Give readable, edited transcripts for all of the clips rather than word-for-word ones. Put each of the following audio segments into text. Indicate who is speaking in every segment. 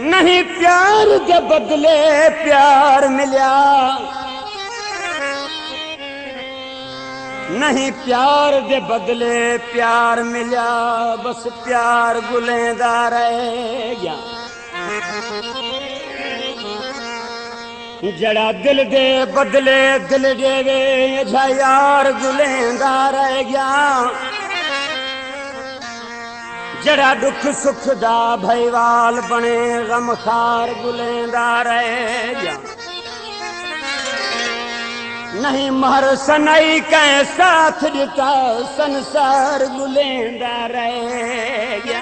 Speaker 1: नहीं प्यार के बदले प्यार मिलिया, नहीं प्यार दे बदले प्यार मिलिया, बस प्यार गुलेंदा रह गया। जड़ा दिल दे बदले दिल देवे जा यार गुलेंदा रह गया। जड़ा दुख सुख दा भईवाल बने गमखार गुलेंदा रह गया। नहीं महर सनई कै साथ दिता संसार गुलेंदा रह गया।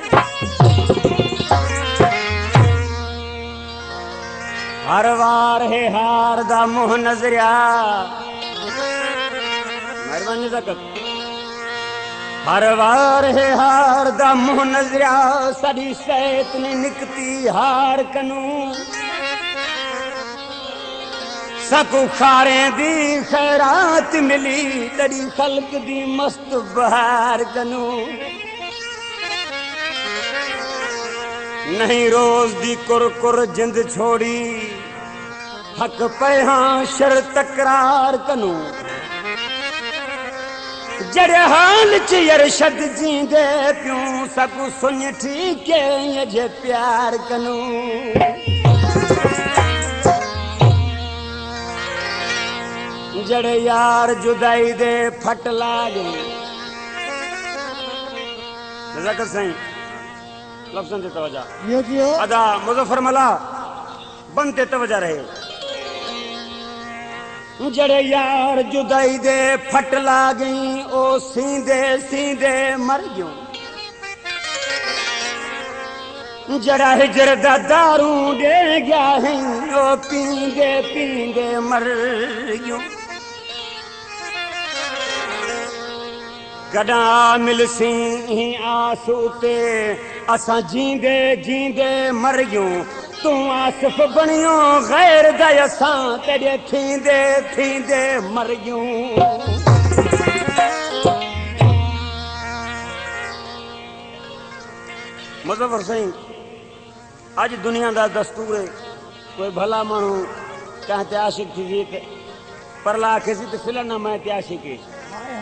Speaker 1: हर वार है हार दा मुंह नजरिया, मेहरबानी तक हर वार है हार दा मुंह नजरिया, साड़ी सैत ने निकती हार कनू। सकू खारे दी खैरात मिली, तड़ी खल्क दी मस्त बहार कनू। नहीं रोज दी कुर जिंद छोड़ी, हक पे हाँ शर तकरार कनू। जड़े हाल च अरशद जींदे प्यूं, सकू सुन ठीक है जे प्यार कनू। जड़े यार जुदाई दे फट लागे, रज़ाकत साईं लफ्ज़न ते तवज्जो अदा मुज़फ़्फ़र मला बनते तवज्जो रहे। जड़े यार जुदाई दे फट लागे, ओ सींदे सींदे मर गयो। जड़ा हिजर दा दारू दे गया है, ओ पींदे पींदे मर गयो। गडा मिलसी आंसू ते असां जींदे जींदे मर गयूं। तू आसिफ बणियो गैर दा, असां तेरे थींदे थींदे मर गयूं। मुज़फ़्फ़र साईं अज दुनिया दा दस्तूर है, कोई भला मानू कहते आशिक थी जीत परला खेसी तो फिलना मैं ते आशिक है।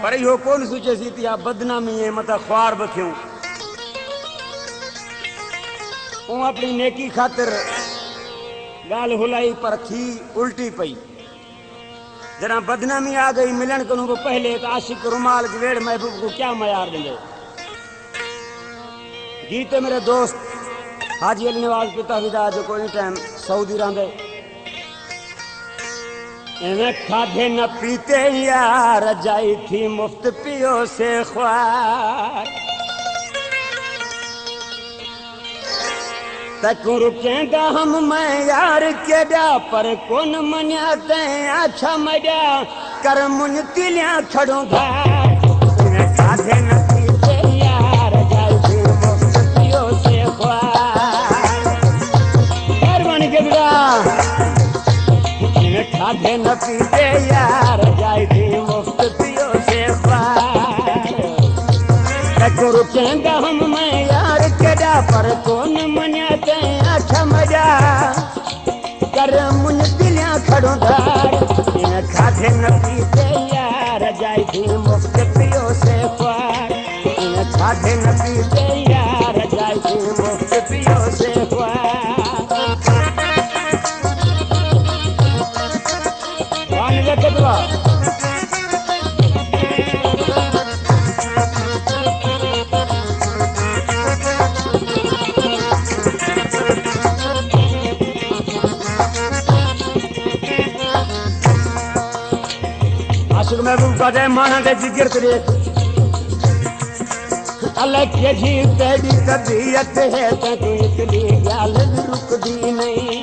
Speaker 1: पर यो कौन सोचे सी थी बदनामी है, मत ख्वार बथियूं। अपनी नेकी खातिर गाल हुलाई पर थी उल्टी पई। जरा बदनामी आ गई मिलन कनू को पहले तो आशिक रुमाल वेड़ महबूब को क्या मयार देंगे। गीत मेरे दोस्त हाजी अली नवाज पिता विदा जो कोई टाइम सऊदी रहंदे, खाधे न पीते यार जाई थी मुफ्त पियो से ख्वार। तकू रुकेंदा हम मैं यार केड़ा, पर कौन मन्याते अच्छा मजा कर मुन तिलियां खड़ो धार। खाधे न पीते यार जाई थी मुफ्त पियो से ख्वार। मेहरबानी के बिरा खाधे न पीते यार जाई थी मुफ्त पियो से ख्वार। तकू रुकेंदा हम मैं यार केड़ा, पर कौन मन्याते अच्छा मजा कर मुन दिलियां खड़ो धार। खाधे न पीते यार जाई थी मुफ्त पियो से ख्वार। खाधे न पीते यार जाई थी मुफ्त पियो से ख्वार। आशिक महबूब का जय माना दे जिगर करे अलग के जी तेरी तबीयत है, तो तू इतनी गाल रुकदी नहीं।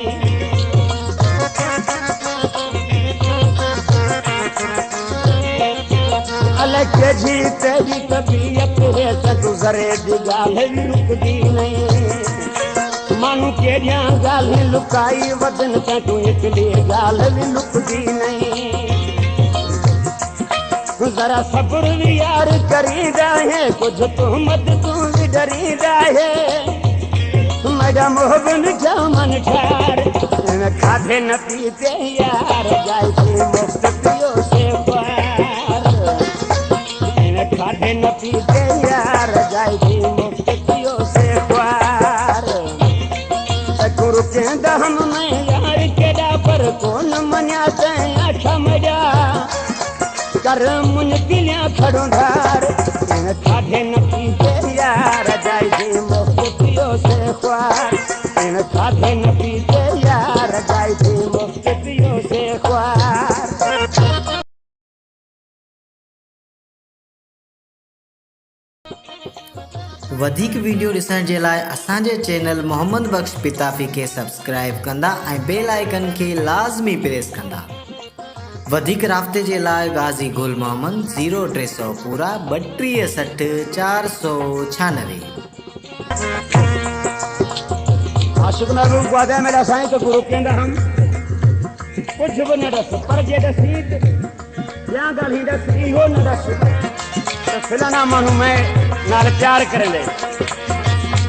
Speaker 1: अलग के जी तेरी तबीयत है, तो तू जरे दी गाल रुकदी नहीं। मानू के गाल लुकाई वदन, तो तू इतनी गाल लुकदी नहीं। जरा सब्र भी यार करीदा है, कुछ तुहमत तू भी डरीदा है। मेरा मोहबन क्या मन ठार खाधे न पीते यार जाए थे मुफ्त पियो से ख्वार खाधे न पीते यार जाए थे मुफ्त पियो से ख्वार गुरु के दहम में यार केड़ा पर कौन मन्याते आखा मजा कर मुन किलियां खड़ो धार खाधे न पीते यार जाए थे मुफ्त पियो से ख्वार खाधे न पीते यार जाए थे मुफ्त पियो से ख्वार।
Speaker 2: वधिक वीडियो ॾिसण जे लाइ असांजे चैनल मोहम्मद बख्श पिताफ़ी खे सब्सक्राइब कंदा ऐं बेल आइकन खे लाज़मी प्रेस कंदा। वधिक राब्ते जे लाइ गाज़ी गुल मोहम्मद 0300 पूरा 3260 496।
Speaker 1: आशिक महबूब वादा मेरा साईं तो गुरु कहंदा हम कुछ भी न दस पर जे दसीत या गाली दस इहो न दस तो फिलाना मानू मैं नाल प्यार करेंदे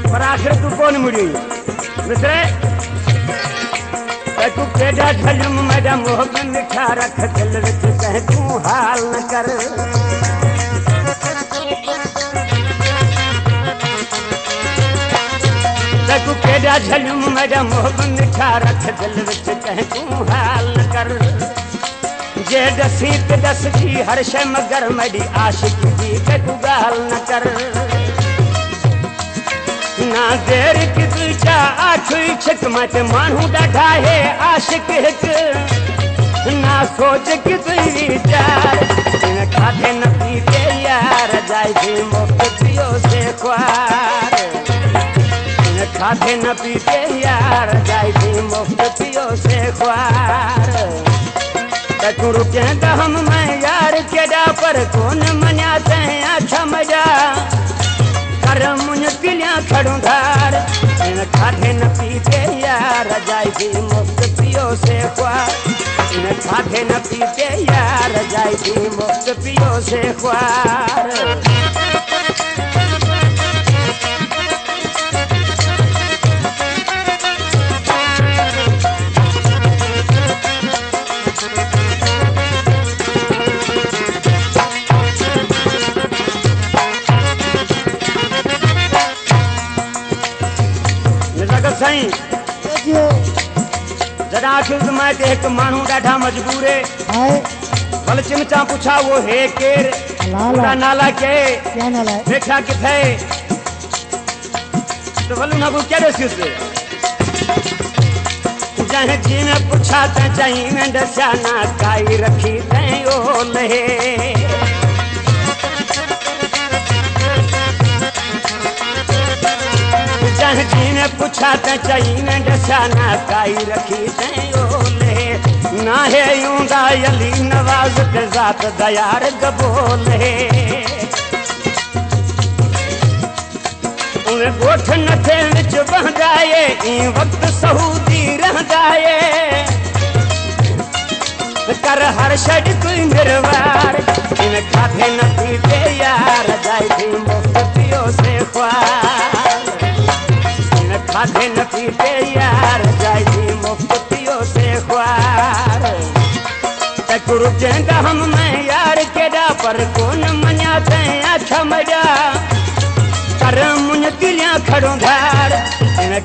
Speaker 1: पर आखिर तू कौन मुड़ी मिसरे तू केड़ा झलम मेरा मोहब्बत मिठा रख दिल विच कह तू हाल न कर तू केड़ा झलम मेरा मोहब्बत मिठा रख दिल विच कह तू हाल न कर जे दसी ते दस जी हर शय मगर मेरी आशिकी जी के तू गाल न कर ना देर की तुझा आखी छिकमत मानू डाढ़ा है आशिक हिक ना सोच की तुझी विचार खाधे न पीते यार जाए थे मुफ्त पियो से ख्वार खाधे न पीते यार जाए थे मुफ्त पियो से ख्वार गुरु के दहम में यार केड़ा पर कौन मन्याते अच्छा मजा कर मुन किलियां खड़ो धार खाधे न पीते यार जाए थे मुफ्त पियो से ख्वार खाधे न पीते यार जाए थे मुफ्त पियो से ख्वार। साईं जरा आखिर मैं एक मानू डाढ़ा मजबूर है बल चिमचा पूछा वो है केर नाला के देखा किथे तो बोलू ना वो क्या दसी उससे जहाँ जी ने पूछा तो चाहिए मैं दस्या ना काई रखी तै ओ लहे जी ने पूछा तो चाहिए दशा ना काई रखी ओले ना है यूंदा अली नवाज के जात दयार गबोले उन्हें गोठ नथे विच बहदाए ई वक्त सहूदी रहदाए कर हर शड कोई निर्वार इन खाधे न पीते यार जाए थी मुफ्त पियो से ख्वार खाधे न पीते यार जाए थी मुफ्त पियो से ख्वार गुरु के दहम में यार केड़ा पर कौन मन्याते अच्छा मजा कर मुन किलियां खड़ो धार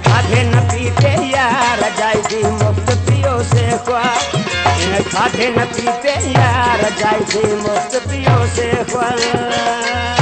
Speaker 1: खाधे न पीते यार जाए थी मुफ्त पियो से ख्वार खाधे न पीते यार जाए थी मुफ्त पियो से ख्वार।